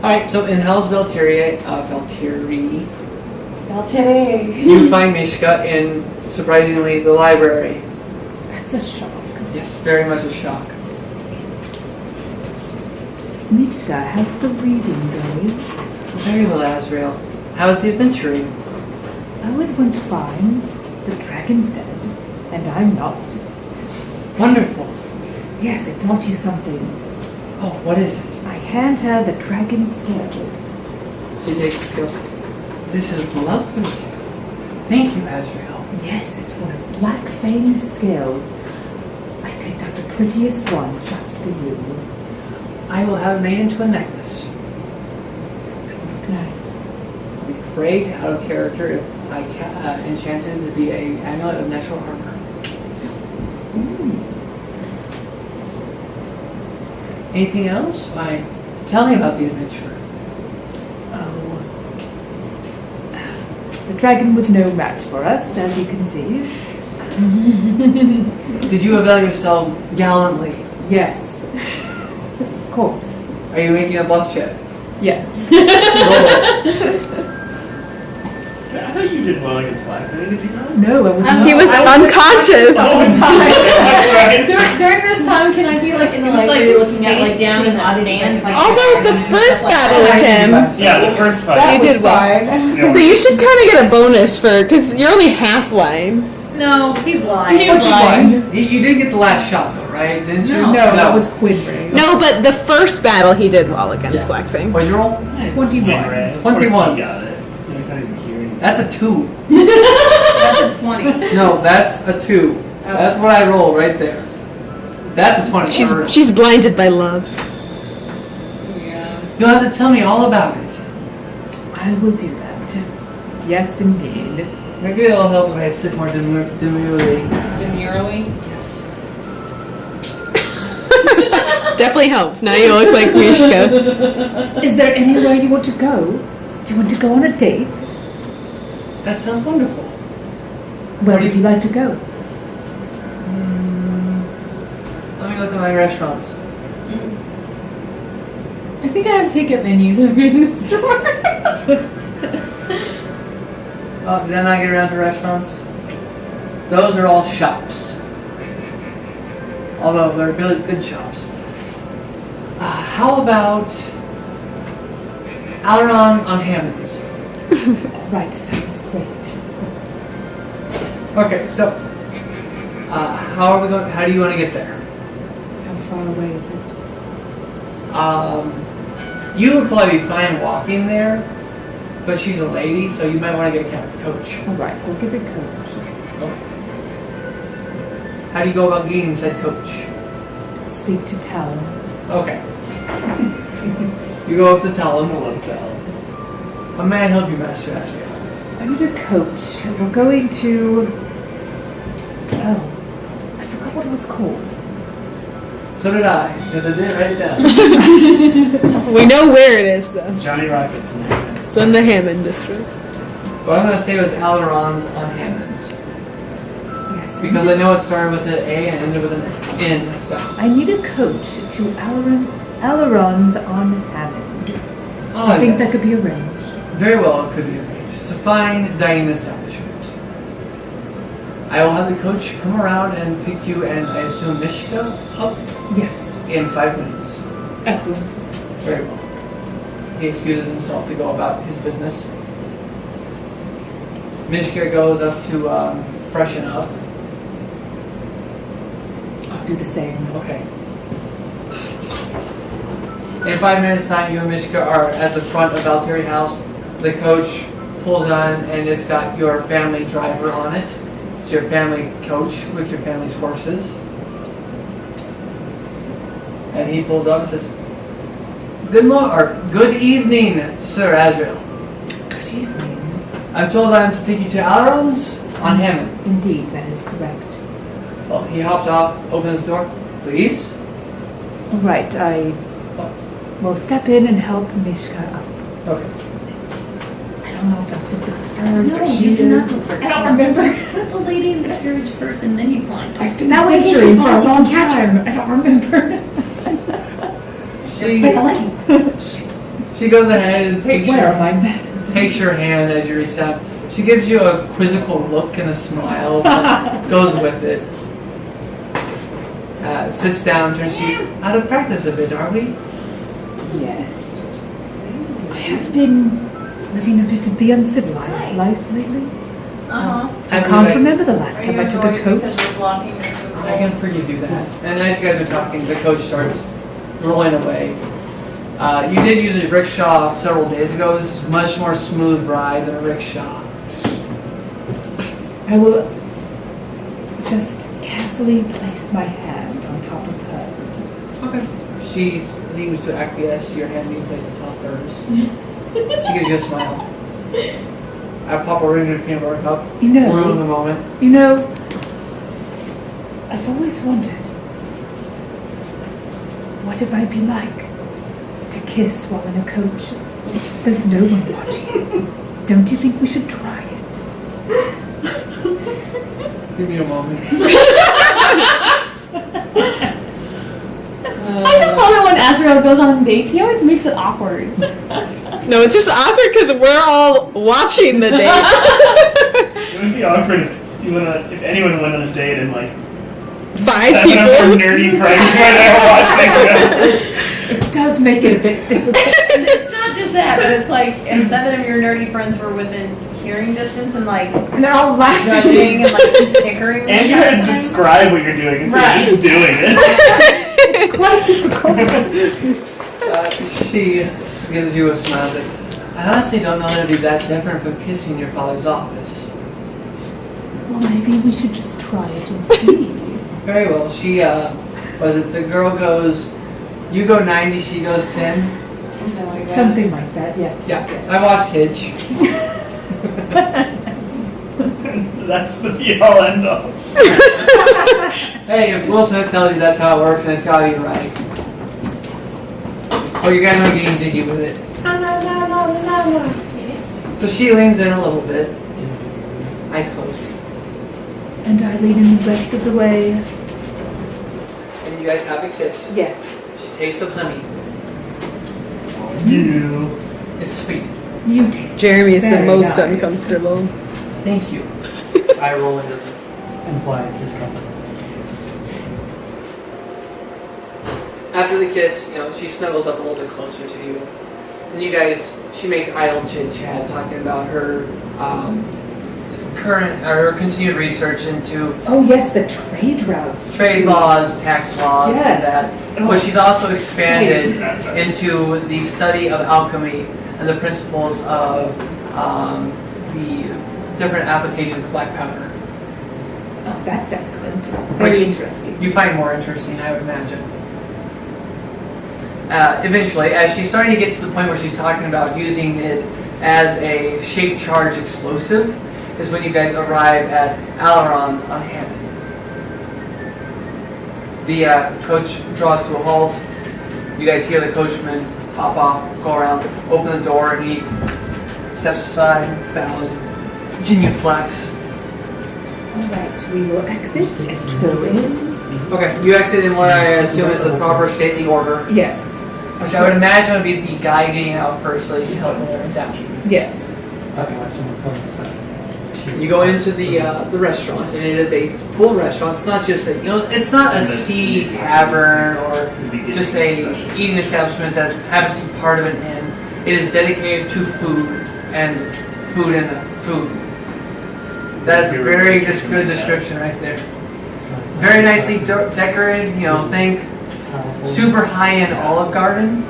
Alright, so in Hell's Valkyrie, Valtteri. you find Mishka in, surprisingly, the library. That's a shock. Yes, very much a shock. Mishka, how's the reading going? Very well, Azrael. How's the adventuring? Oh, it went fine. The dragon's dead, and I'm not. Wonderful. Yes, I brought you something. Oh, what is it? I hand her the dragon's scale. She takes the scales. This is lovely. Thank you, Azrael. Yes, it's one of Black Fane's scales. I picked out the prettiest one just for you. I will have it made into a necklace. Nice. It'd be great out of character if I enchanted it to be an amulet of natural armor. Anything else? Why, tell me about the adventure. Oh. The dragon was no match for us, as you can see. Did you avail yourself gallantly? Yes. Of course. Are you making a bluff check? Yes. I thought you did well against Pathfinder, did you not? No, I was not. He was unconscious. During this time, can I be like in the library looking at like down in the sand? Although the first battle with him, Yeah, the first fight. you did well. Yeah, So you should kind of get a bonus for, because you're only half wine. No, he's lying. He's lying. You did get the last shot though, right? Didn't you? No. No, that was Quidray. No, but the first battle he did well against Blackfang. What'd you roll? 21. Of 21. course he got it. He's not even hearing. That's a 2. That's a 20. No, that's a 2. That's what I rolled right there. That's a 20. She's blinded by love. Yeah. You'll have to tell me all about it. I will do that. Yes, indeed. Maybe it'll help if I sit more demurely. Demurely? Yes. Definitely helps. Now you look like Mishka. Is there anywhere you want to go? Do you want to go on a date? That sounds wonderful. Where would you like to go? Let me look at my restaurants. I think I have ticket menus over in the store. Oh, did I not get around to restaurants? Those are all shops. Although they're really good shops. How about Alaron on Hammonds? Right, sounds great. Okay, so how are we going? How do you want to get there? How far away is it? You would probably be fine walking there, but she's a lady, so you might want to get a coach. All right, we'll get a coach. How do you go about getting said coach? Speak to Talon. Okay. You go up to Talon. I love Tal. How may I help you, Master Ashley? I need a coach. We're going to... Oh, I forgot what it was called. So did I, because I didn't write it down. We know where it is, though. Johnny Rockets in there. It's in the Hammond district. What I'm going to say was Alaron's on Hammonds. Yes. Because I know it started with an A and ended with an N, so. I need a coach to Aileron's on Hammond. Oh, I think yes. that could be arranged. Very well, it could be arranged. It's a fine dining establishment. I will have the coach come around and pick you and I assume Mishka up Yes. in 5 minutes. Excellent. Very well. He excuses himself to go about his business. Mishka goes up to freshen up. I'll do the same. Okay. In 5 minutes' time, you and Mishka are at the front of Valtteri House. The coach pulls on, and it's got your family driver on it. It's your family coach with your family's horses. And he pulls up and says, Good evening, Sir Azrael. Good evening. I'm told I'm to take you to Alaron's on Hammond. Indeed, that is correct. Well, he hops off, opens the door. Please. All right, I will step in and help Mishka up. Okay. I don't know if I'm supposed to go first No, or she you do not does. go first. I don't remember. Put the lady in the carriage first and then you climb. I've been That way in case she adventuring for a falls, you long can catch her. time. I don't remember. She, Wait, the leg. She goes ahead and takes Where are my manners? takes your hand as you reach out. She gives you a quizzical look and a smile that goes with it. Sits down, turns to you. Out of practice a bit, are we? Yes. I have been living a bit of the uncivilized life lately. I can't remember the last time I took a coach. I can forgive you that. And as you guys are talking, the coach starts rolling away. You did use a rickshaw several days ago. This is much more smooth ride than a rickshaw. I will just carefully place my hand on top of hers. Okay. She seems to acquiesce to your hand being placed on top of hers. She gives you a smile. I pop a ring in your finger up. You know, Ruin the moment. You know, I've always wondered, what it might be like to kiss while in a coach. There's no one watching. Don't you think we should try it? Give me a moment. I just love it when Azrael goes on dates. He always makes it awkward. No, it's just awkward because we're all watching the date. It would be awkward if anyone went on a date and like 5 7 of their people. nerdy friends were there watching them. It does make it a bit difficult. And it's not just that, but it's like if 7 of your nerdy friends were within hearing distance and like And they're all laughing. judging and like snickering. And you had to describe what you're doing instead of just doing it. It's quite difficult. She gives you a smile. Like, I honestly don't know how to be that different from kissing your father's office. Well, maybe we should just try it and see. Very well. She, the girl goes, you go 90, she goes 10. Something like that, yes. Yeah, I watched Hitch. That's the be all end all. Hey, if Will Smith tells you that's how it works, then it's gotta be right. Oh, you guys are getting jiggy with it. So she leans in a little bit. Eyes closed. And I lean in the rest of the way. And you guys have a kiss. Yes. She tastes of honey. You. It's sweet. You taste Jeremy is the very most nice. uncomfortable. Thank you. Eye rolling doesn't imply discomfort. After the kiss, she snuggles up a little bit closer to you. And you guys, she makes idle chit chat talking about her her continued research into Oh yes, the trade routes. trade laws, tax laws, Yes. and that. But she's also expanded into the study of alchemy and the principles of the different applications of black powder. Oh, that's excellent. Very Which interesting. You find more interesting, I would imagine. Eventually, as she's starting to get to the point where she's talking about using it as a shape charge explosive, is when you guys arrive at Ailerons on Hammond. The coach draws to a halt. You guys hear the coachman hop off, go around, open the door, and he steps aside, bows, genuflex. Alright, we will exit and go in. Okay, you exit in what I assume is the proper safety order, Yes. which I would imagine would be the guy getting out first so you can help with the reception. Yes. Otherwise, someone pulling it out. You go into the restaurant, and it is a full restaurant. It's not just it's not a seedy tavern or just a eating establishment that happens to be part of an inn. It is dedicated to food and food. That's a very good description right there. Very nicely decorated. Think super high-end Olive Garden.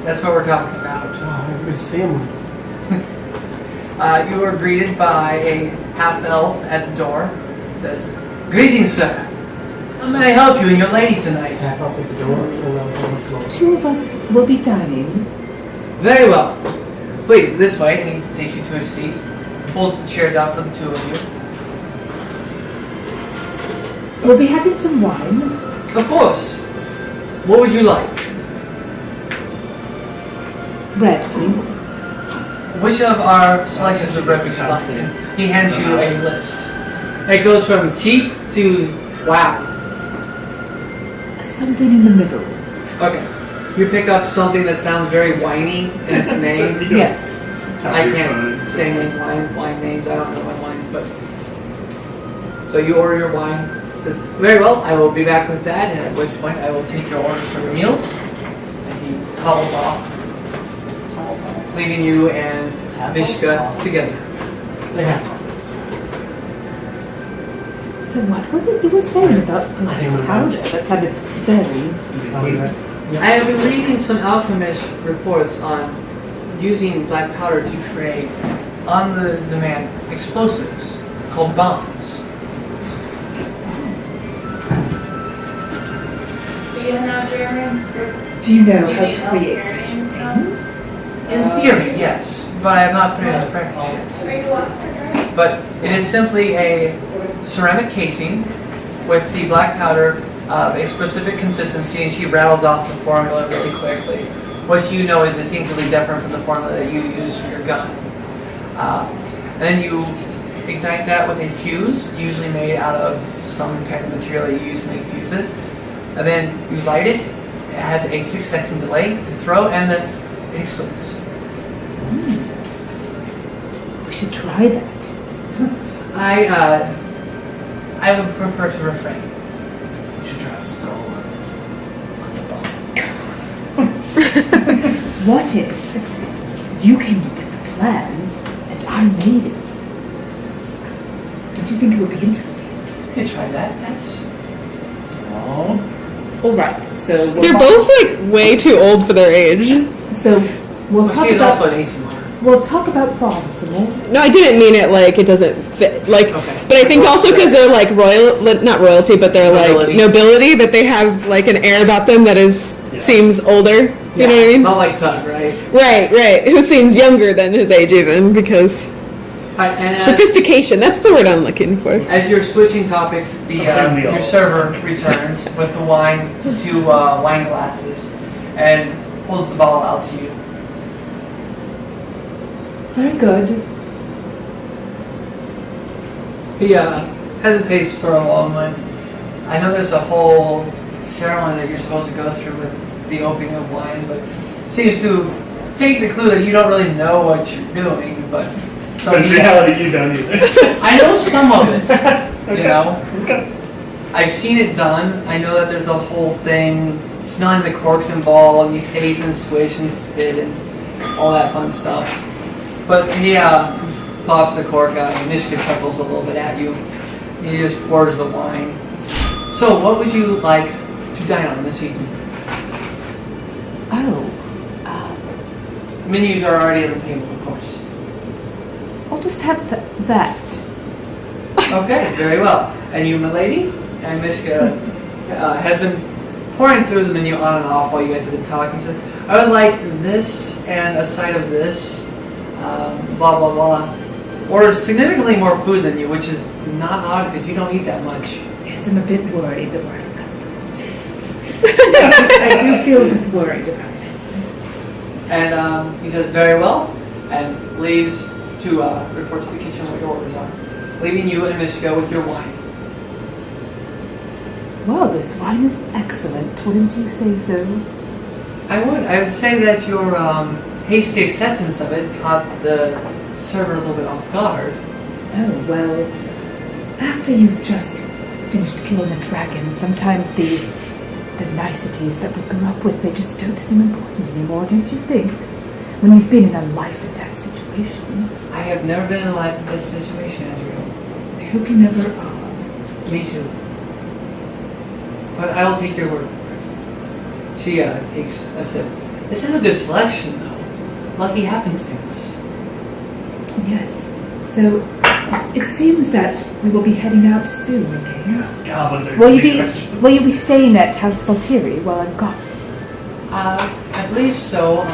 That's what we're talking about. Oh, everybody's family. You are greeted by a half-elf at the door. It says, "Greetings, sir. How may I help you and your lady tonight?" Half off at the door, full elf on the floor. 2 of us will be dining. Very well. Please, this way. And he takes you to his seat. Pulls the chairs out for the 2 of you. We'll be having some wine. Of course. What would you like? Red, please. Which of our selections of red would you like? And he hands you a list. It goes from cheap to wow. Something in the middle. Okay. You pick up something that sounds very whiny in its name. Yes. I can't say wine names. I don't know my wines, but so you order your wine. It says, very well. I will be back with that, and at which point I will take your orders for your meals. And he toddles off, leaving you and Vishka together. They have. So what was it you were saying about the I think it was- powder? That sounded very... I have been reading some alchemist reports on using black powder to create on-the-demand explosives called bombs. Do you know, Jeremy? Do you know Do you how need to help create carrying such a stuff? thing? In theory, yes, but I have not put it into practice yet. Are you up? But it is simply a ceramic casing with the black powder of a specific consistency, and she rattles off the formula really quickly. What you know is distinctly different from the formula that you use for your gun. And then you ignite that with a fuse, usually made out of some kind of material that you use to make fuses. And then you light it. It has a 6-second delay. You throw, and then it explodes. We should try that. I would prefer to refrain. You should try a skull on it. What if you came up with the plans and I made it? Don't you think it would be interesting? You could try that. That's All right, so They're both like way too old for their age. So we'll well, talk she is also about an ASMR. we'll talk about bombs some more. No, I didn't mean it like it doesn't fit. Like, Okay. but I think also because they're like not royalty, but they're Nobility. like nobility. That they have like an air about them that is seems older. You know what I mean? Not like Tug, right? Right. Who seems younger than his age even because And sophistication. That's the word I'm looking for. as you're switching topics, your server returns with the wine, 2 wine glasses, and pulls the bottle out to you. Very good. He hesitates for a moment. I know there's a whole ceremony that you're supposed to go through with the opening of wine, but seems to take the clue that you don't really know what you're doing, but so But in reality, you don't either. I know some of it, you know. Okay. I've seen it done. I know that there's a whole thing, smelling the corks involved, you taste and swish and spit and all that fun stuff. But he pops the cork out and Mishka chuckles a little bit at you. He just pours the wine. So what would you like to dine on this evening? Oh, Menus are already on the table, of course. I'll just have that. Okay, very well. And you, milady? And Mishka has been pouring through the menu on and off while you guys have been talking. So I would like this and a side of this, blah, blah, blah. Or significantly more food than you, which is not odd because you don't eat that much. Yes, I'm a bit worried that we're at a restaurant. I do feel a bit worried about this. And he says, very well, and leaves to report to the kitchen what your orders are, leaving you and Mishka with your wine. Well, this wine is excellent, wouldn't you say so? I would say that your hasty acceptance of it caught the server a little bit off guard. Oh, well, after you've just finished killing a dragon, sometimes the niceties that we grew up with, they just don't seem important anymore, don't you think? When you've been in a life or death situation. I have never been in a life in this situation, Azrael. I hope you never are. Me too. But I will take your word for it. She takes a sip. This is a good selection, though. Lucky happenstance. Yes. So, it seems that we will be heading out soon, okay? Goblins are Will big restaurants. you be staying at House Valtiri while I'm gone? I believe so.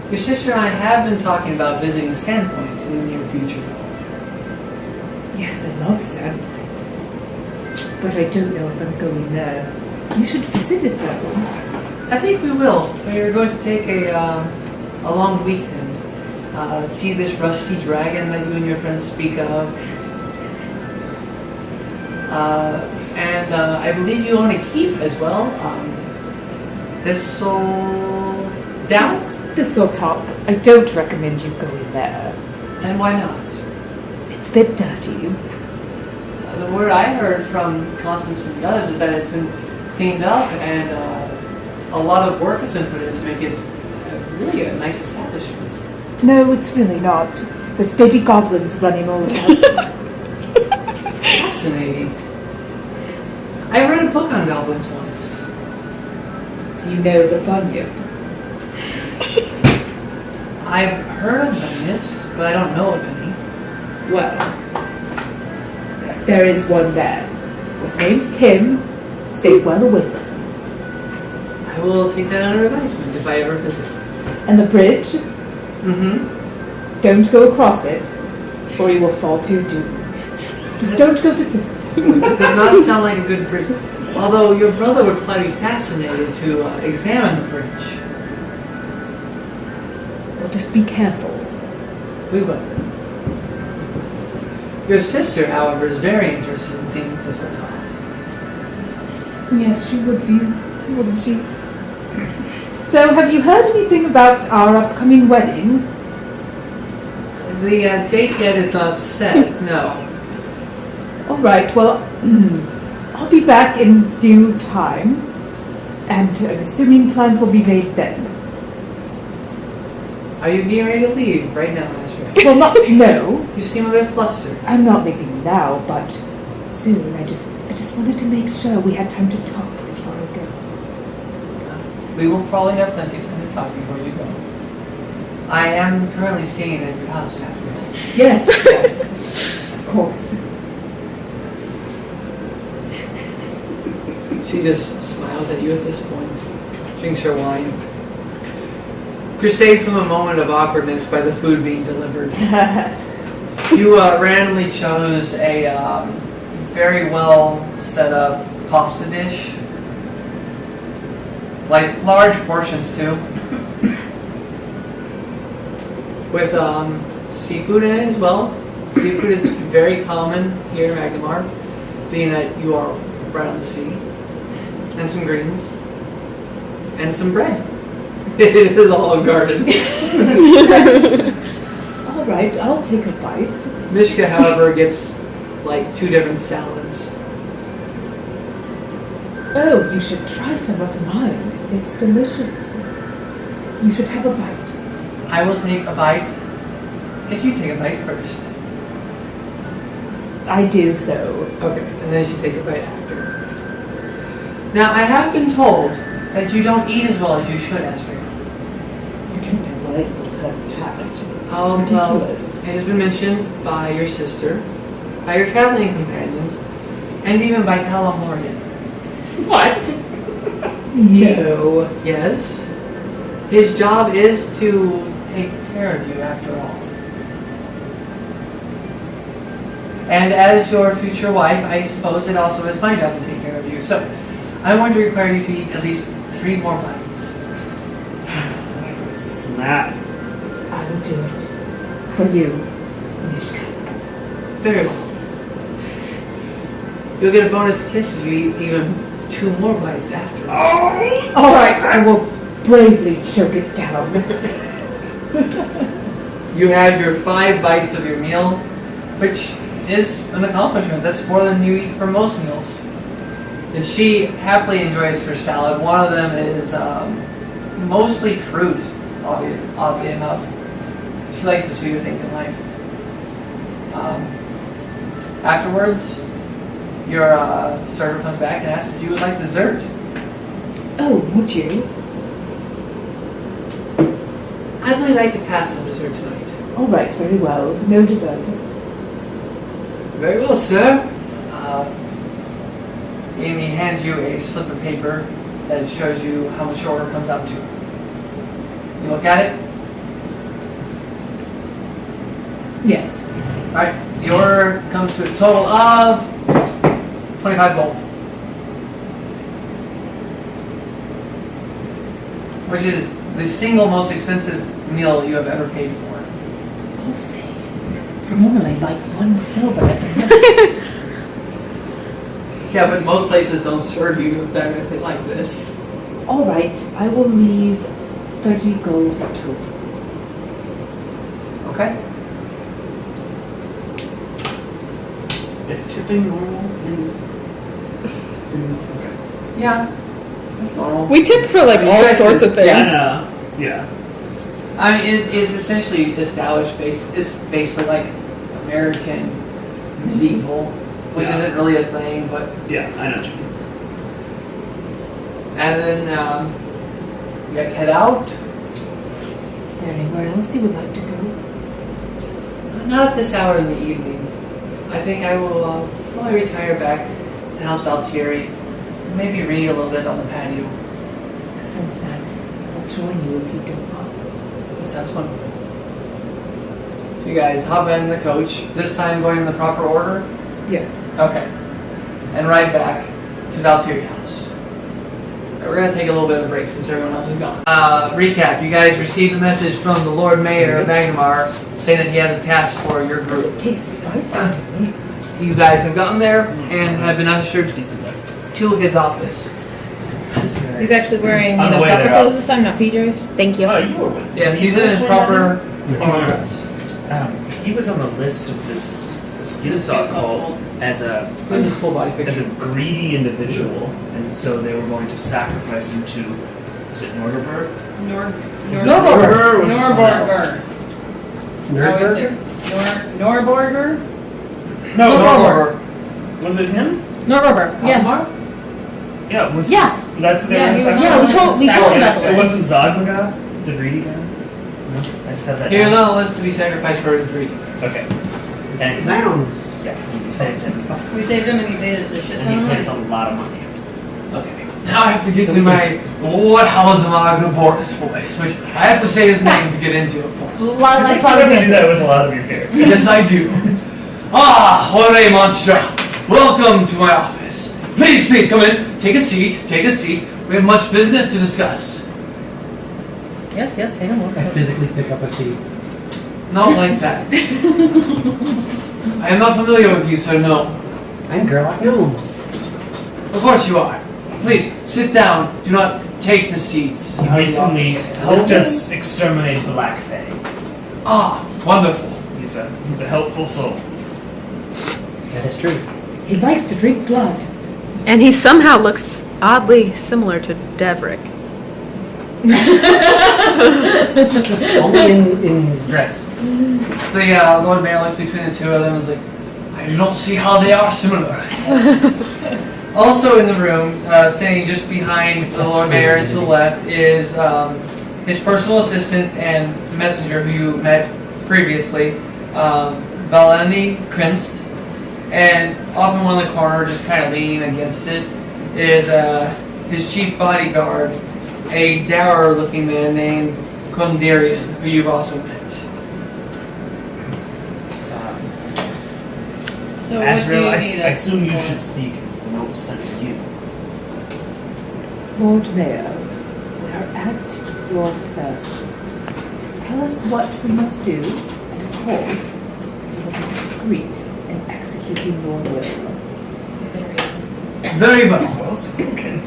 Your sister and I have been talking about visiting Sandpoint in the near future. Yes, I love Sandpoint. But I don't know if I'm going there. You should visit it though. I think we will. We are going to take a long weekend. See this rusty dragon that you and your friends speak of. And I believe you own a keep as well. Thistle down? Thistletop. I don't recommend you go in there. And why not? It's a bit dirty. The word I heard from Constance and the others is that it's been cleaned up and a lot of work has been put in to make it really a nice establishment. No, it's really not. There's baby goblins running all about. Fascinating. I read a book on goblins once. Do you know the bunyip? I've heard of bunyips, but I don't know of any. Well, there is one there. His name's Tim. Stay well away from him. I will take that under advisement if I ever visit. And the bridge, Mm-hmm. don't go across it, or you will fall to your doom. Just don't go to Thistletop. It does not sound like a good bridge. Although your brother would probably be fascinated to examine the bridge. Well, just be careful. We will. Your sister, however, is very interested in seeing Thistletop. Yes, she would be, wouldn't she? So, have you heard anything about our upcoming wedding? The date yet is not set, no. All right, well, I'll be back in due time, and I'm assuming plans will be made then. Are you getting ready to leave right now, Asher? Well, no, You seem a bit flustered. I'm not leaving now, but soon. I just wanted to make sure we had time to talk before I go. We will probably have plenty of time to talk before you go. I am currently staying at your house after all. Yes, yes, of course. She just smiles at you at this point, drinks her wine. You're saved from a moment of awkwardness by the food being delivered. You randomly chose a very well set up pasta dish. Like large portions too. With seafood in it as well. Seafood is very common here in Agamar, being that you are right on the sea. And some greens. And some bread. It is all a garden. All right, I'll take a bite. Mishka, however, gets like 2 different salads. Oh, you should try some of mine. It's delicious. You should have a bite. I will take a bite if you take a bite first. I do so. Okay, and then she takes a bite after. Now, I have been told that you don't eat as well as you should, Esther. I don't know why you've heard that. It's Well, ridiculous. it has been mentioned by your sister, by your traveling companions, and even by Talamorian. What? No. Yes. His job is to take care of you after all. And as your future wife, I suppose it also is my job to take care of you. So, I'm going to require you to eat at least 3 more bites. Snap. I will do it. For you, Mishka. Very well. You'll get a bonus kiss if you eat even 2 more bites after. All right, I will bravely choke it down. You have your 5 bites of your meal, which is an accomplishment. That's more than you eat for most meals. And she happily enjoys her salad. One of them is mostly fruit, oddly enough. She likes the sweeter things in life. Afterwards, your server comes back and asks if you would like dessert. Oh, would you? I believe I could pass on dessert tonight. All right, very well. No dessert. Very well, sir. And he hands you a slip of paper that shows you how much your order comes out to. You look at it. Yes. Alright, the order comes to a total of 25 gold. Which is the single most expensive meal you have ever paid for. I'll say. It's normally like 1 silver at the most. Yeah, but most places don't serve you directly like this. All right, I will leave 30 gold to. Okay. Is tipping normal? Okay. Yeah. That's normal. We tip for like You all guys sorts could- of things. Yeah. Yeah. I mean, it's essentially established based. It's basically like American medieval, which Yeah. isn't really a thing, but. Yeah, I know what you mean. And then you guys head out. Is there anywhere else you would like to go? Not at this hour in the evening. I think I will probably retire back to House Valtieri. Maybe read a little bit on the patio. That sounds nice. I'll join you if you don't mind. That sounds wonderful. So you guys hop in the coach. This time going in the proper order. Yes. Okay. And ride back to Valtieri House. We're gonna take a little bit of a break since everyone else is gone. Recap: you guys received a message from the Lord Mayor of Magnamar saying that he has a task for your Does group. it taste spicy to me? You guys have gotten there and have been ushered Piece of that. to his office. He's actually wearing, On the way proper there. clothes this time, not PJs. Thank you. Oh, you were with Yes, he's in his proper Oh, dress. He was on the list of this skin saw cult as a This is full body as a picture. greedy individual, and so they were going to sacrifice him to, was it Norderberg? Norberger was someone else. Norberger? No, Norberger. was it him? Norberger, yeah. Yeah, was Yeah. that's what they Yeah, were he was- sacrificing? yeah, we told him about the It list. wasn't Zodmaga, the greedy guy? No, I just had that. He was down. on the list to be sacrificed for his greed. Okay. And Zounds. yeah, we saved him. We saved him and he paid us a shit And ton he of pays money. a lot of money. Okay. Now I have to get to my what Howard's Boris voice, which I have to say his name to get into, of course. A lot You like have to do that Father with a lot of your characters. Yes, I do. Ore Monstra. Welcome to my office. Please, please come in. Take a seat. Take a seat. We have much business to discuss. Yes, say no more. I physically pick up a seat. Not like that. I am not familiar with you, so no. I'm Gerlach Gnomes. Of course you are. Please, sit down. Do not take the seats. He recently helped us exterminate Black Fae. Ah, wonderful. He's a helpful soul. That is true. He likes to drink blood. And he somehow looks oddly similar to Devrick. Only in dress. The Lord Mayor looks between the two of them and is like, I do not see how they are similar. Also in the room, standing just behind the Lord Mayor and to the left, is his personal assistant and messenger who you met previously, Valeni Krinst. And off in one of the corner, just kind of leaning against it, is his chief bodyguard, a dour-looking man named Kondarian, who you've also met. So what do Azrael, you I need us assume you for? should speak as the note was sent to you. Lord Mayor, we are at your service. Tell us what we must do, and of course, we will be discreet in executing your will. Very well. Well spoken.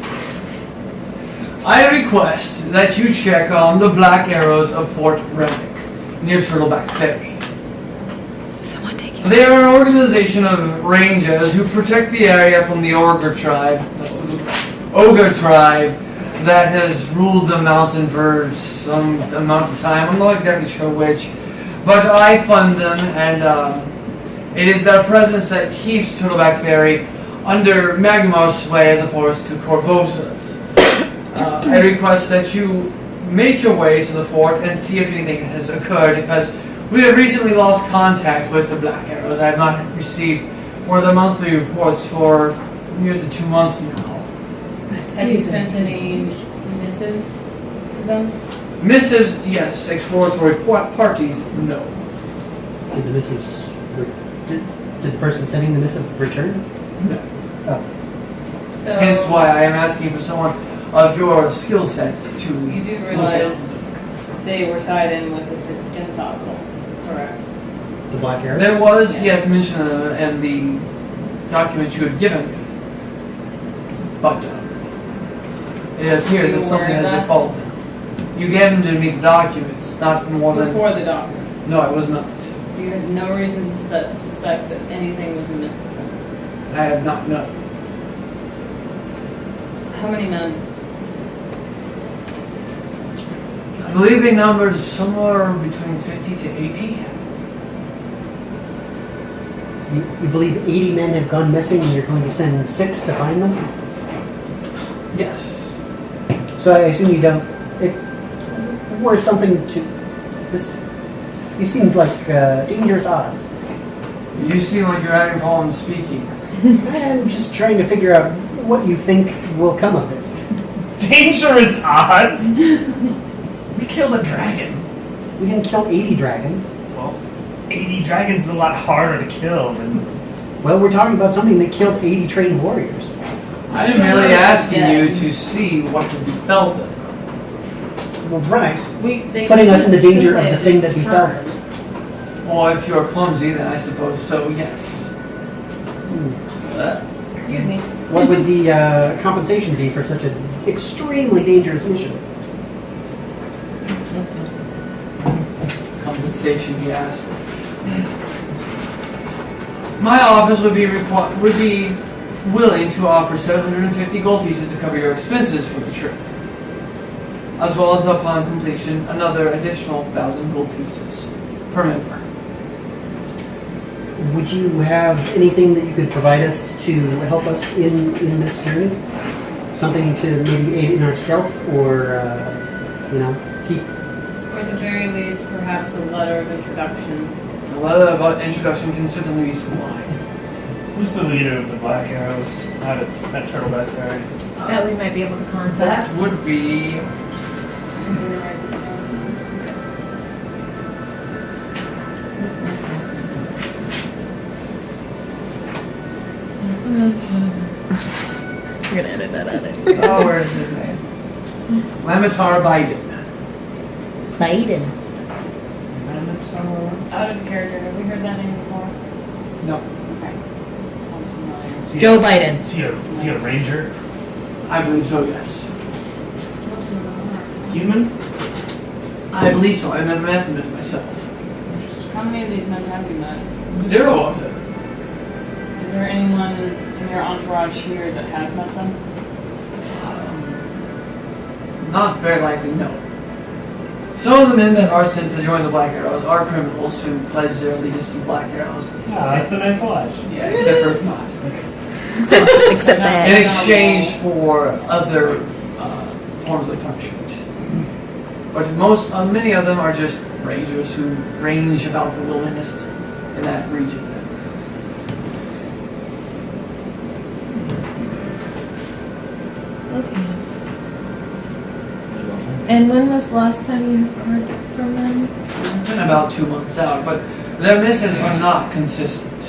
I request that you check on the black arrows of Fort Renwick, near Turtleback Ferry. Someone take it. They are an organization of rangers who protect the area from the ogre tribe that has ruled the mountain for some amount of time. I'm not exactly sure which, but I fund them, and it is their presence that keeps Turtleback Ferry under Magmar's sway as opposed to Corvosa's. I request that you make your way to the fort and see if anything has occurred, because we have recently lost contact with the Black Arrows. I have not received one of their monthly reports for nearly 2 months now. Have you sent any missives to them? Missives, yes. Exploratory parties, no. Did the missives? Did the person sending the missive return? No. Oh, So Hence why I am asking for someone of your skill set to you do realize they were tied in with the Genocide cult, correct? the Black Arrows. There was, Yes. yes, mention in the documents you had given me. But It appears that You something aware has of that? befallen them. You gave him to me the documents, not more than. Before the documents. No, I was not. So you had no reason to suspect that anything was amiss with them. I have not known. How many men? I believe they numbered somewhere between 50 to 80. You believe 80 men have gone missing and you're going to send 6 to find them? Yes. So I assume you don't. It were something to. This. These seemed like dangerous odds. You seem like you're having problems speaking. I'm just trying to figure out what you think will come of this. Dangerous odds. We killed a dragon. We didn't kill 80 dragons. Well, 80 dragons is a lot harder to kill than. Well, we're talking about something that killed 80 trained warriors. I am merely asking you to see what has befell them. Well, right. They Putting us in the danger simply of the have thing that just befell turned. them. Well, if you're clumsy, then I suppose so, yes. Excuse me. What would the compensation be for such an extremely dangerous mission? Compensation, he asked. My office would be willing to offer 750 gold pieces to cover your expenses for the trip, as well as upon completion another additional 1,000 gold pieces per member. Would you have anything that you could provide us to help us in this journey? Something to maybe aid in our stealth or, keep... Or at the very least, perhaps a letter of introduction. A letter of introduction can certainly be supplied. Who's the leader of the Black Arrows out at Turtleback Ferry? That we might be able to That contact. would be... We're gonna edit that out. Oh, where is his name? Lamitar Biden. Biden. Out of character, have we heard that name before? No, Okay. Sounds familiar. Is he Joe Biden. Is he a ranger? I believe so, yes. Human? I believe so. I've never met them myself. How many of these men have you met? 0 of them. Is there anyone in your entourage here that has met them? Not very likely, no. Some of the men that are sent to join the Black Arrows are criminals who pledge their allegiance to the Black Arrows. Yeah, that's a nice watch. Yeah, except for it's not. Except In that. exchange for other forms of punishment. But many of them are just rangers who range about the wilderness in that region. Okay. And when was the last time you heard from them? It's been about 2 months out, but their missions are not consistent.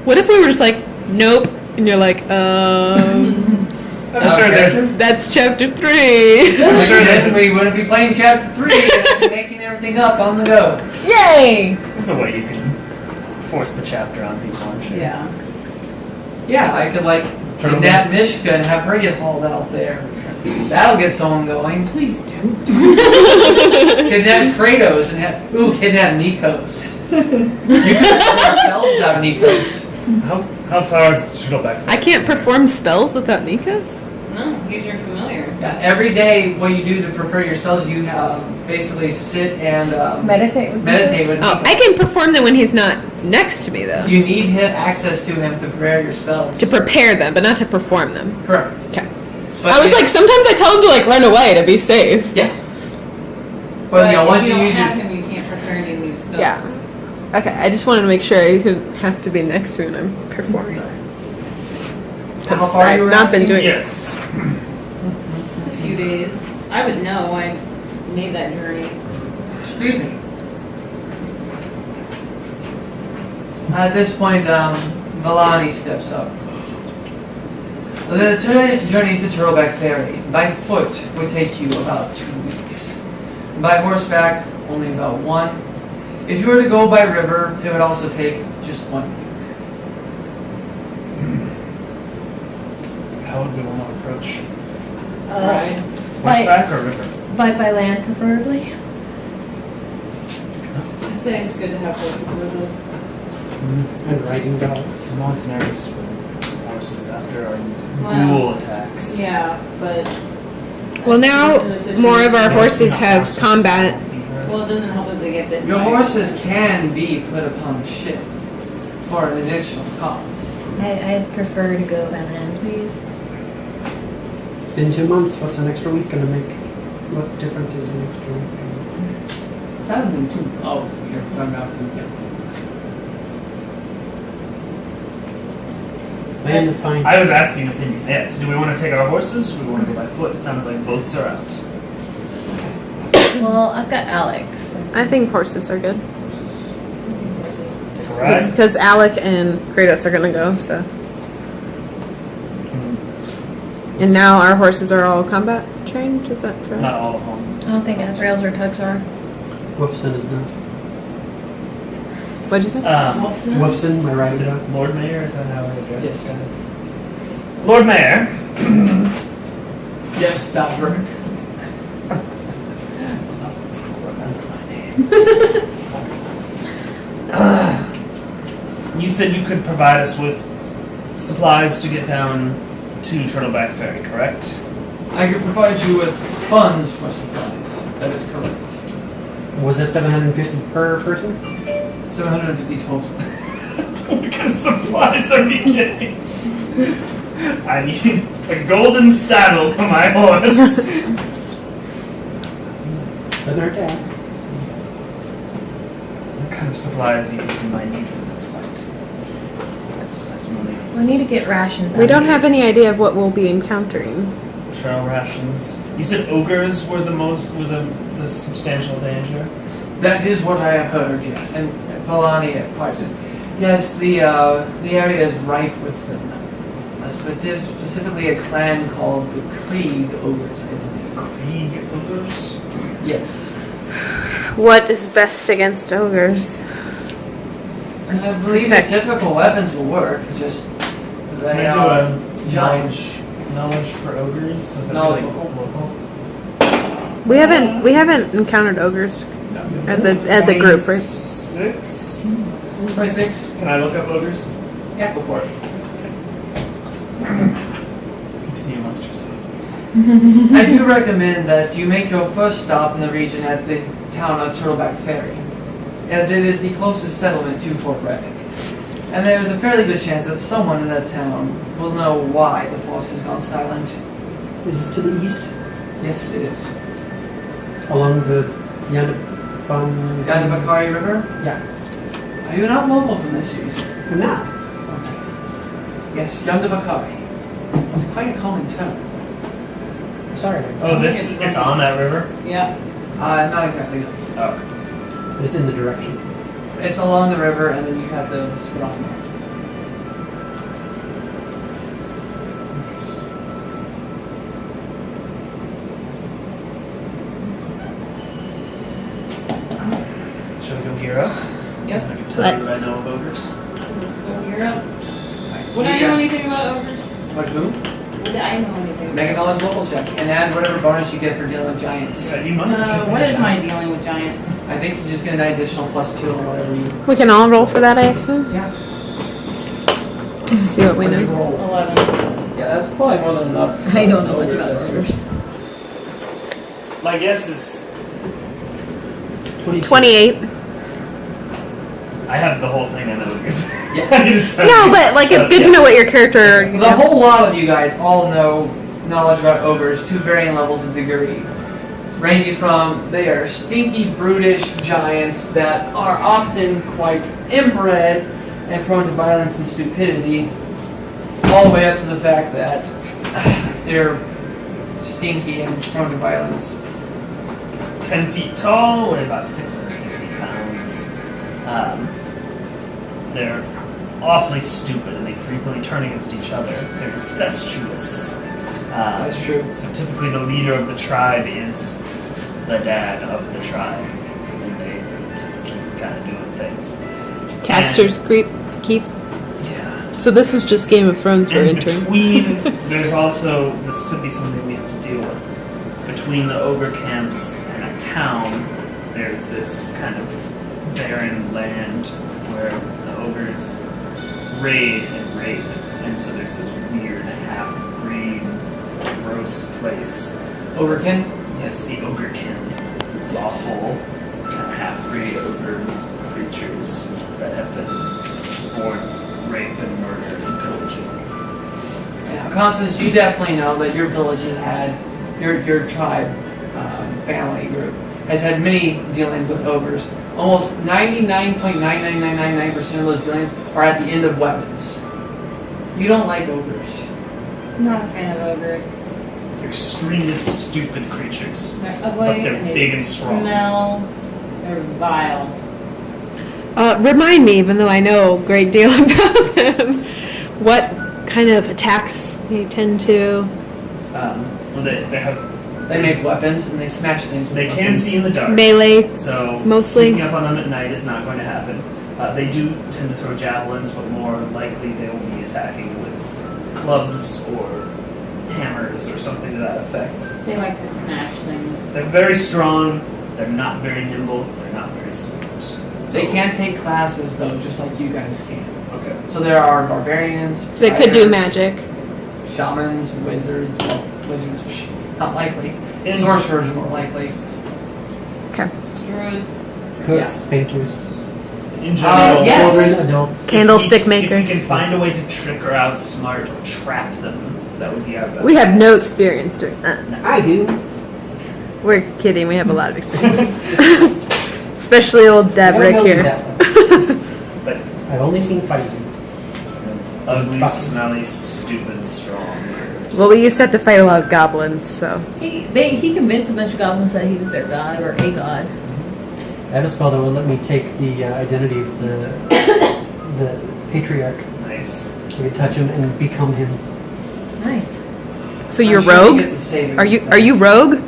What if we were just like, nope, and you're like, I'm sure Okay. that's chapter 3. I'm sure this we wouldn't be playing chapter 3 and making everything up on the go. Yay! there's a way you can force the chapter on people, I'm sure. Yeah. Yeah, I could kidnap Mishka and have her get hauled out there. That'll get someone going. Please don't. Kidnap Kratos and kidnap Nikos. You could perform spells without Nikos. How far is Turtleback Ferry? I can't perform spells without Nikos? No, he's your familiar. Yeah, every day what you do to prefer your spells, you basically sit and Meditate with meditate with Oh, Nikos. I can perform them when he's not next to me, though. You need access to him to prepare your spells. To prepare them, but not to perform them. Correct. Okay. But I was like, sometimes I tell him to run away to be safe. yeah. But once if you don't use have your him, you can't prepare any new spells. Yeah. Okay, I just wanted to make sure I didn't have to be next to him when I'm performing. how far you I've were not been asking? doing Yes. It's a few days. I would know. I made that journey. Excuse me. At this point, Valani steps up. The journey to Turtleback Ferry by foot would take you about 2 weeks. By horseback, only about 1. If you were to go by river, it would also take just 1 week. How would we want to approach By, Horseback or river? by land preferably. I say it's good to have horses with us. And riding dogs. I'm always nervous for horses after our Wow. ghoul attacks. Yeah, but. Well, now more of our horses have combat. Well, it doesn't help if they get bitten. Your by- horses can be put upon a ship for an additional cost. I prefer to go by land, please. It's been 2 months. What's an extra week gonna make? What difference is an extra week? It's not been too. Oh, you're talking about Land is fine. I was asking opinion. Yes. Do we want to take our horses or do we want to go by foot? It sounds like boats are out. Well, I've got Alex. I think horses are good. Ride? Because Alec and Kratos are going to go, so. And now our horses are all combat trained, is that correct? Not all of them. I don't think Azrael's or Tugs are. Wolfson is not. What'd you say? Wolfson? Wolfson, my Is riding it dog. Lord Mayor? Is that how I address Yes. this guy? Lord Mayor. yes, Stavrik. You said you could provide us with supplies to get down to Turtleback Ferry, correct? I could provide you with funds for supplies. That is correct. Was it 750 per person? 750 total. What kind of supplies are we getting? I need a golden saddle for my horse. Doesn't hurt to ask. What kind of supplies do you think we might need for this fight? That's really We need to get rations. We out don't of have these. any idea of what we'll be encountering. trail rations. You said ogres were the substantial danger. That is what I have heard, yes. And Polani pipes in. Yes, the area is ripe with them. Specifically a clan called the Krieg Ogres, I believe. Krieg ogres? Yes. What is best against ogres? I believe Protect. the typical weapons will work, just Can they I are do a giants. knowledge for ogres? So that'd be Knowledge like local. We haven't encountered ogres as a group, right? 26? 26? Can I look up ogres? Yeah, go for it. Continue amongst yourself. I do recommend that you make your first stop in the region at the town of Turtleback Ferry, as it is the closest settlement to Fort Reddick. And there is a fairly good chance that someone in that town will know why the fort has gone silent. Is this to the east? Yes, it is. Along the Yanabang... Bakari River? Yeah. Are you not local from this series? I'm not. Okay. Yes, Bakari. It's quite a common term. Sorry. Oh, it's on that river? Yeah. Not exactly. Oh. It's in the direction. It's along the river, and then you have the split off north. Shall we go gear up? Yep. I can tell you what Let's. I know of ogres. Let's go gear up. Would You I know got- anything about ogres? Like who? Would I know anything? Make a knowledge local check and add whatever bonus you get for dealing with giants. Yeah, you might because What they're is my giants. dealing with giants? I think you just get an additional +2 or whatever you. We can all roll for that, I assume. Yeah. Just see what we What'd you know. roll? 11. Yeah, that's probably more than enough. I don't know much about ogres. My guess is 28. I have the whole thing on ogres. Yeah. I can just tell No, you. but like it's good to know what your character. The whole lot of you guys all know knowledge about ogres to varying levels of degree. Ranging from they are stinky, brutish giants that are often quite inbred and prone to violence and stupidity, all the way up to the fact that they're stinky and prone to violence. 10 feet tall, weigh about 650 pounds. They're awfully stupid and they frequently turn against each other. They're incestuous. That's true. So typically the leader of the tribe is the dad of the tribe. And they just keep kind of doing things. Casters keep. Yeah. So this is just Game of Thrones we're And entering. between, there's also, this could be something we have to deal with. Between the ogre camps and a town, there's this kind of barren land where the ogres raid and rape. And so there's this weird half-breed, gross place. Overkin? Yes, the ogrekin. These awful kind of half-breed ogre creatures that have been born of rape and murder and pillaging. Yeah, Constance, you definitely know that your village has had, your tribe, family group, has had many dealings with ogres. Almost 99.99999% of those dealings are at the end of weapons. You don't like ogres. I'm not a fan of ogres. They're extremely stupid creatures. They're But ugly. they're they big and strong. Smell. They're vile. Remind me, even though I know a great deal about them, what kind of attacks they tend to. Well, they have. They make weapons and they smash things with They can weapons. see in the dark. Melee, So mostly. sneaking up on them at night is not going to happen. They do tend to throw javelins, but more likely they will be attacking with clubs or hammers or something to that effect. They like to smash things. They're very strong. They're not very nimble. They're not very smart. They can take classes though, just like you guys can. Okay. So there are barbarians. So they could do fighters, magic. Shamans, wizards. Well, wizards, not likely. And- Sorcerers are more likely. Okay. Druids. Cooks, painters, In general, yes. children, adults. Candlestick If makers. you can find a way to trick or outsmart or trap them, that would be our best. We have no experience doing that. I do. We're kidding. We have a lot of experience. Especially old Dad I don't Rick know here. that. But I've only seen fighting. ugly, Fuck. smelly, stupid, strong murders. Well, we used to have to fight a lot of goblins, so. He convinced a bunch of goblins that he was their god or a god. I have a spell that will let me take the identity of the patriarch. Nice. I can touch him and become him. Nice. So you're I'm sure he rogue? gets a save Are you against are you that. rogue?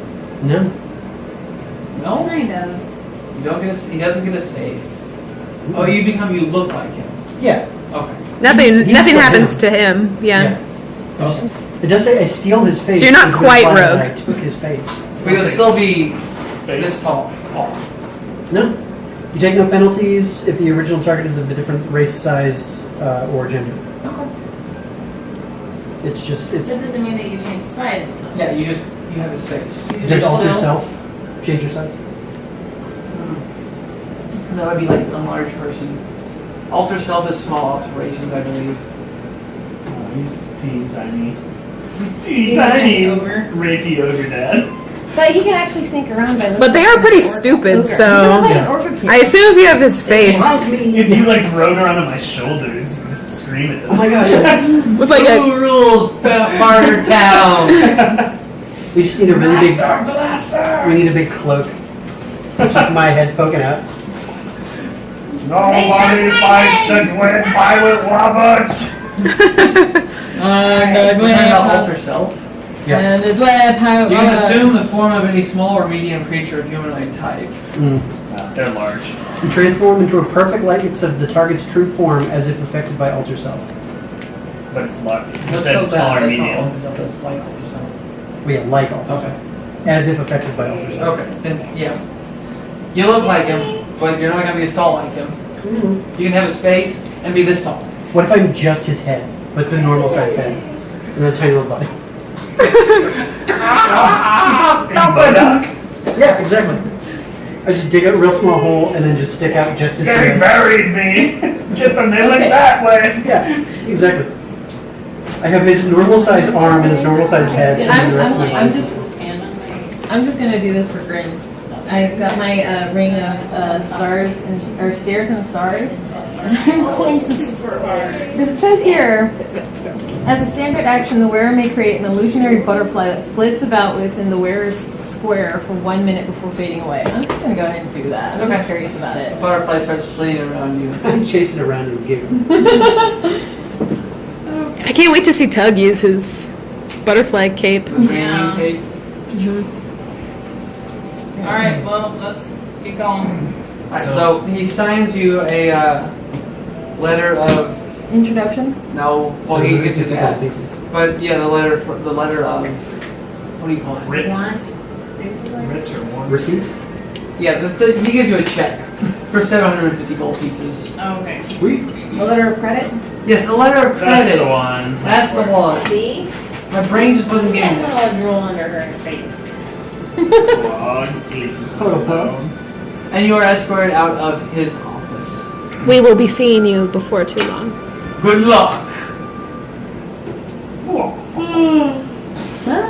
No. No, Kind of. you don't get a. He doesn't get a save. Oh, you become. You look like him. Yeah. Okay. Nothing He's nothing still happens him. to him. Yeah. Okay. It does say I steal his face. So you're not which quite implies that rogue. I took his face. But you'll still be Face. this tall. No. You take no penalties if the original target is of a different race, size, or gender. Okay. It's just That doesn't mean that you change sizes, though. Yeah, you have his face. does alter self change your size? That would be like a large person. Alter self is small alterations, I believe. Oh, he's teeny tiny. Teeny tiny ogre. Rapey ogre dad. But he can actually sneak around by looking But they like are pretty an stupid, ogre. so- He looks like Yeah. an ogre kid. I assume if you have his face Like me. If you like rode around on my shoulders, you just scream at them. Oh my god, yeah. with like a Who ruled Barter Town? We just need a really big. Blaster! We need a big cloak. It's just my head poking out. Nobody fights the Twin Pilot Roberts! Alter self. Yeah. And the web how You can assume the form of any small or medium creature of humanoid type. They're large. You transform into a perfect likeness of the target's true form as if affected by alter self. But it's large. You Let's said go smaller, back. That's not medium. alter self, that's like alter self. We have like alter Okay. self. As if affected by alter self. Okay. Then yeah. You look like him, but you're not gonna be as tall like him. You can have his face and be this tall. What if I'm just his head, with the normal size head, and a tiny little body? Yeah, exactly. I just dig a real small hole and then just stick out just his They head. buried me! Get them in Okay. that way! Yeah, exactly. I have his normal size arm and his normal size head, and then the rest of my body. I'm just gonna do this for grins. I've got my ring of stars and or stairs and stars, and I'm going to. Because it says here, as a standard action, the wearer may create an illusionary butterfly that flits about within the wearer's square for 1 minute before fading away. I'm just gonna go ahead and do that. I'm just curious about it. Butterfly starts fleeing around you. I'm chasing around and giggling. I can't wait to see Tug use his butterfly cape. Yeah. Cape. Alright, well, let's get going. So he signs you a letter of Introduction? No, well, he gives you 750 gold that. pieces. But yeah, the letter of what do you call it? Writ. Warrant, basically. Writ or one. Receipt? Yeah, he gives you a check for 750 gold pieces. Oh, okay. Sweet. A letter of credit? Yes, a letter of credit. That's the one. That's the one. See? My brain just wasn't I'm getting gonna that. let drool under her face. Dog sleep. Hello, And you are escorted out of his office. We will be seeing you before too long. Good luck.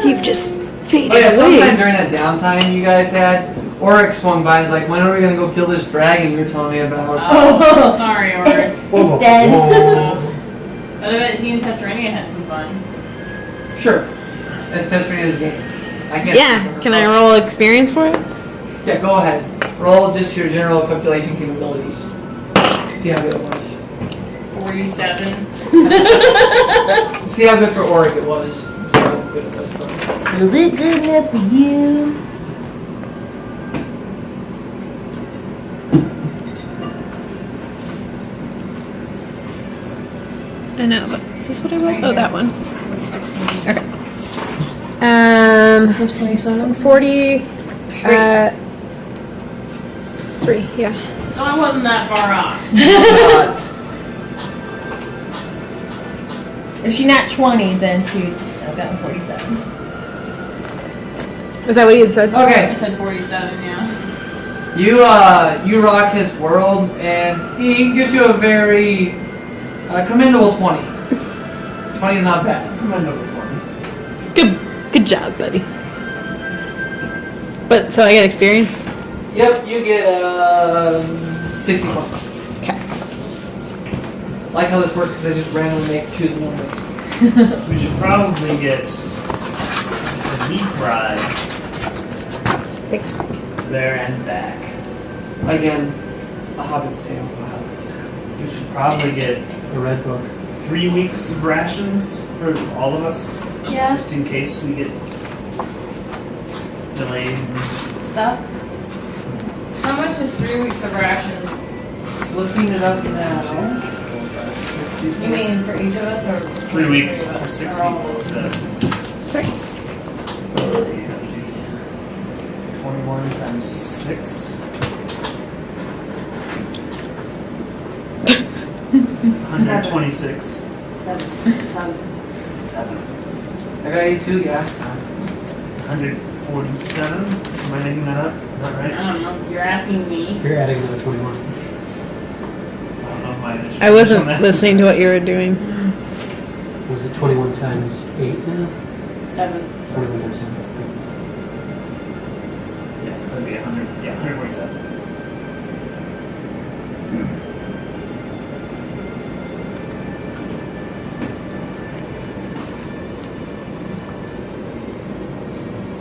You've just faded Oh yeah, sometime away. during that downtime you guys had, Oric swung by and was like, when are we gonna go kill this dragon you were telling me about? Oh, sorry, Oric. Whoa. It's dead. But I bet he and Tesserania had some fun. Sure. That's Tesserina's game. I can't. Yeah, can I roll experience for it? Yeah, go ahead. Roll just your general calculation capabilities. See how good it was. 47. See how good for Oric it was. See how good it was for him. Will it good enough for you? I know, but is this what I rolled? Oh, that one. It was 16. Okay. Plus 27? 40. 3, yeah. So I wasn't that far off. If she not 20, then she'd have gotten 47. Is that what you had said? I Okay. said 47, yeah. You rock his world, and he gives you a very commendable 20. 20 is not bad. Commendable 20. Good job, buddy. But, so I get experience? Yep, you get 60 points. Okay. Like how this works because I just randomly choose a number. So we should probably get a meat ride Thanks. there and back. Again, a Hobbit's Tale. We should probably get A red book. 3 weeks of rations for all of us, Yeah. just in case we get delayed. Stuck. How much is 3 weeks of rations? Looking it up now. 60. You mean for each of us or 3 weeks for for 6 all of people. us? So Sorry. let's see. 21 times 6. 126. 7. 7. I got 82, yeah. 147. Am I making that up? Is that I right? don't know. You're asking me. You're adding another 21. I don't know if my initial I wasn't on that. listening to what you were doing. Was it 21 times 8 now? 7. 21 times 7. Yeah, so that'd be 100. Yeah, 147.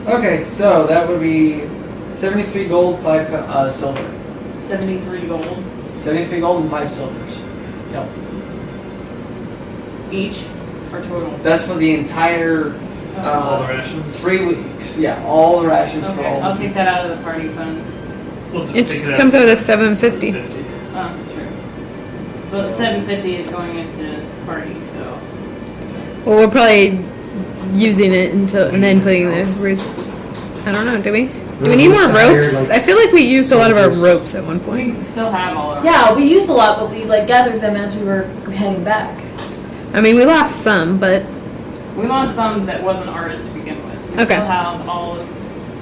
Okay, so that would be 73 gold, 5 silver. 73 gold 73 gold and 5 silvers. Yep. each or total? That's for the entire All the rations. 3 weeks. Yeah, all the rations for Okay, all I'll the take that out of the party funds. We'll just It take just out comes out to of 750. 750. Oh, sure. But 750 is going into party, so. Well, we're probably using it until and then putting the I don't know. Do we? Do we need more ropes? I feel like we used a lot of our ropes at one point. We still have all of Yeah, we used a lot, but we like gathered them as we were heading back. I mean, we lost some, but We lost some that wasn't ours to begin with. We Okay. still have all of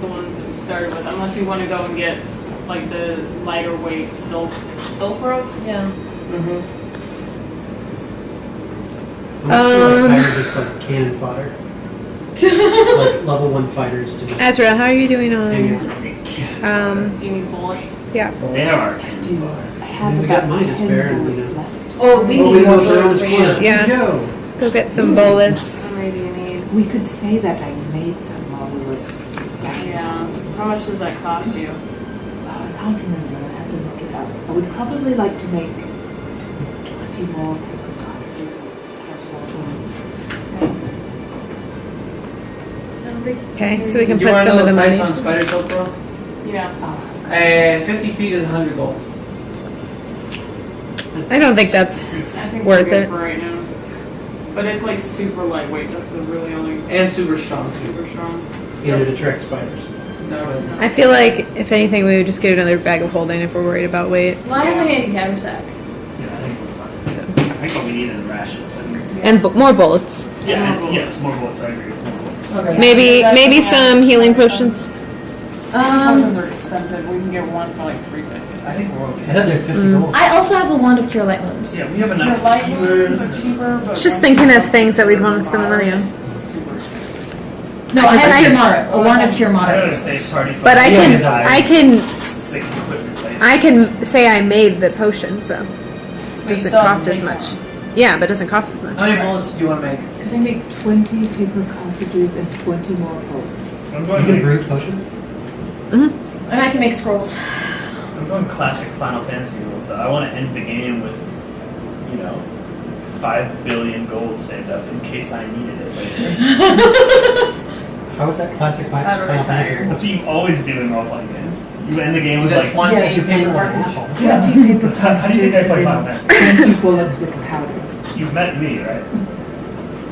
the ones that we started with, unless you want to go and get like the lighter weight silk ropes. Yeah. Mm-hmm. I'm not sure I hired just like cannon fodder. Like level 1 fighters to just Ezra, how are you doing hang on? out. Do you need bullets? Yeah. There are. I have We about got mine just 10 barren, you bullets know. left. Oh, we Oh, need we more know it's around bullets this for corner. you. Yeah. Joe. Go get some bullets. How many do you need? We could say that I made some while we were down. Yeah. How much does that cost you? I can't remember. I have to look it up. I would probably like to make 20 more paper cartridges. Okay, so we can Do you put want to some know of the the price money. on spider silk bro? Yeah. 50 feet is 100 gold. I don't think that's I think worth we're good it. for right now. But it's like super lightweight. That's the really only And super strong too. super strong. And it attracts spiders. No, it doesn't. I feel like if anything, we would just get another bag of holding if we're worried about weight. Well, I have a handicap sack. Yeah, I think we're fine. I think what we need is rations. And more bullets. Yeah, yes, more bullets. I agree with more bullets. Okay. Maybe some healing potions. Potions are expensive. We can get one for like $3.50. I think we're okay. Another 50 gold. I also have the wand of cure light wounds. Yeah, we have Your enough light ones are healers. cheaper, but Just thinking of things that we'd want to spend the money on. super expensive. No, I have cure moderate. A wand of cure I gotta moderate. save party. But I can Sick equipment. Like, I can say I made the potions though. But you Doesn't still have cost to as make much. one. Yeah, but it doesn't cost as much. How many bullets do you want to make? Could I make 20 paper cartridges and 20 more bullets? I'm You going. can Like, brew potion. And I can make scrolls. I'm going classic Final Fantasy rules though. I want to end the game with, 5 billion gold saved up in case I needed it later. How is that classic I'd Final Fantasy? retire. That's what you always do in role-playing games. You end the game Is with that like. 20 Yeah, if you're playing paper like an cartridges? asshole. 20 paper How do you think I play Final cartridges Fantasy? and 20 bullets with powders. You've met me, right?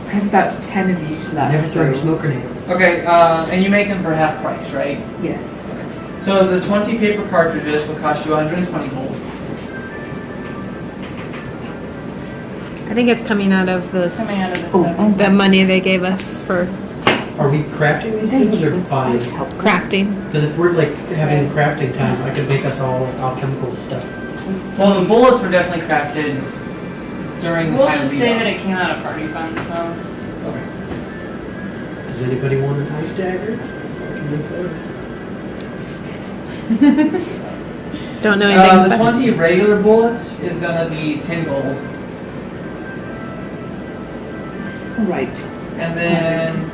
I have about 10 of each left. Never throw so- smoke grenades. Okay, and you make them for half price, right? Yes. So the 20 paper cartridges will cost you 120 gold. I think it's coming out of It's the coming out of the Oh, seven. money they gave us for Are we crafting these Thank things you. or That's buying? quite helpful. crafting. Because if we're like having crafting time, I could make us all alchemical stuff. Well, the bullets were definitely crafted during the We'll time of just the say that it came out of party funds, so. Okay. Does anybody want an ice dagger? So I can make those. Don't know anything The about 20 regular bullets is gonna be 10 gold. Right. And then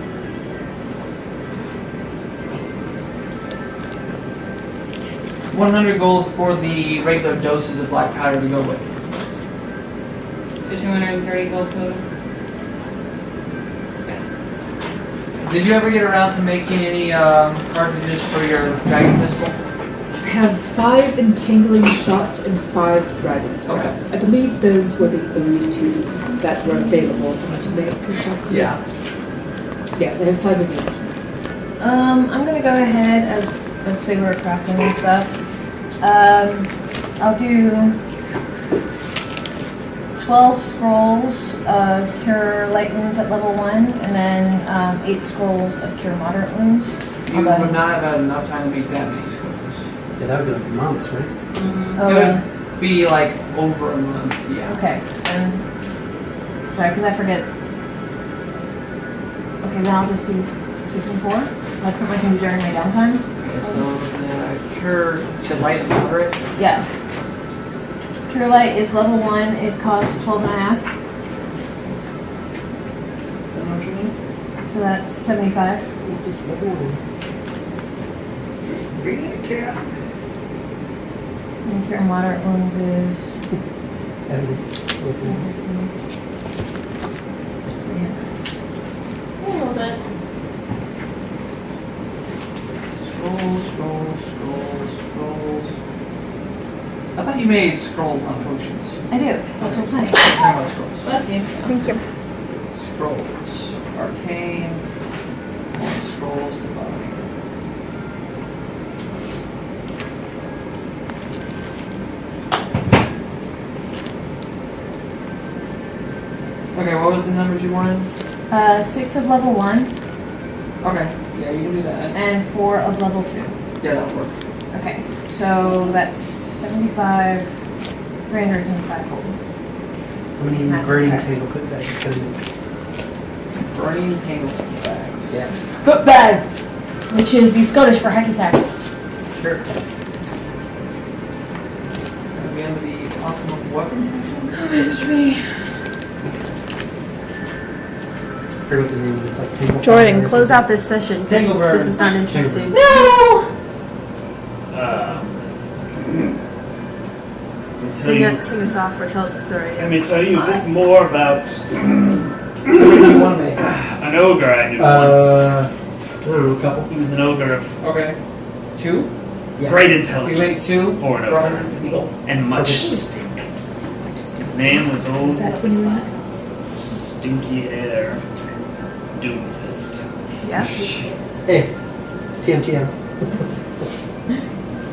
100 gold for the regular doses of black powder to go with. So 230 gold total. Did you ever get around to making any cartridges for your dragon pistol? I have 5 entangling shot and 5 dragon sword. Okay. I believe those were the only 2 that were available for me to make. Is that correct? Yeah. Yes, I have 5 of each. I'm gonna go ahead as let's say we're crafting and stuff. I'll do 12 scrolls of cure light wounds at level 1, and then 8 scrolls of cure moderate wounds. You would not have had enough time to make that many scrolls. Yeah, that would be like months, right? Oh, It really? would be like over a month, yeah. Okay, and sorry, because I forget. Okay, then I'll just do 64. That's something I can do during my downtime. Okay, so the cure to light and moderate. Yeah. Cure light is level 1. It costs 12 and a half. Is that what you need? So that's 75. You just put one. And cure moderate wounds is. That is okay. A little bit. Scrolls. I thought you made scrolls on potions. I do. That's what I'm saying. Talking about scrolls. Bless you. Thank you. Scrolls. Arcane. Scrolls to buy. Okay, what was the numbers you wanted? 6 of level 1 Okay, yeah, you can do that. and 4 of level 2. Yeah, that'll work. Okay, so that's 75, 305 gold. How many Max burning attack. tanglefoot bags can I make? Burning tanglefoot bags. Yeah. Foot bag, which is the Scottish for hacky sack. Sure. Are we under the optimal weapon section? Mystery. I forget what the name is. It's like tangle Jordan, fire or close something. out this session. Tangle burn. This is not interesting. No! Sing us off or tell us a story. Let me tell you a bit more about What do you want to make? an ogre I knew once. I don't know, a couple. He was an ogre of Okay. 2? Yeah. great We make intelligence 2 for an for ogre 150 gold. and much Okay. stink. name was Is old that when you were in it? Stinky Hair Doomfist. Yeah. Hey, TM.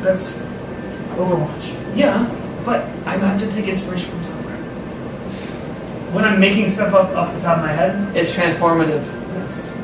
That's Overwatch. yeah, but I have to take inspiration from somewhere. When I'm making stuff up off the top of my head, It's transformative. yes.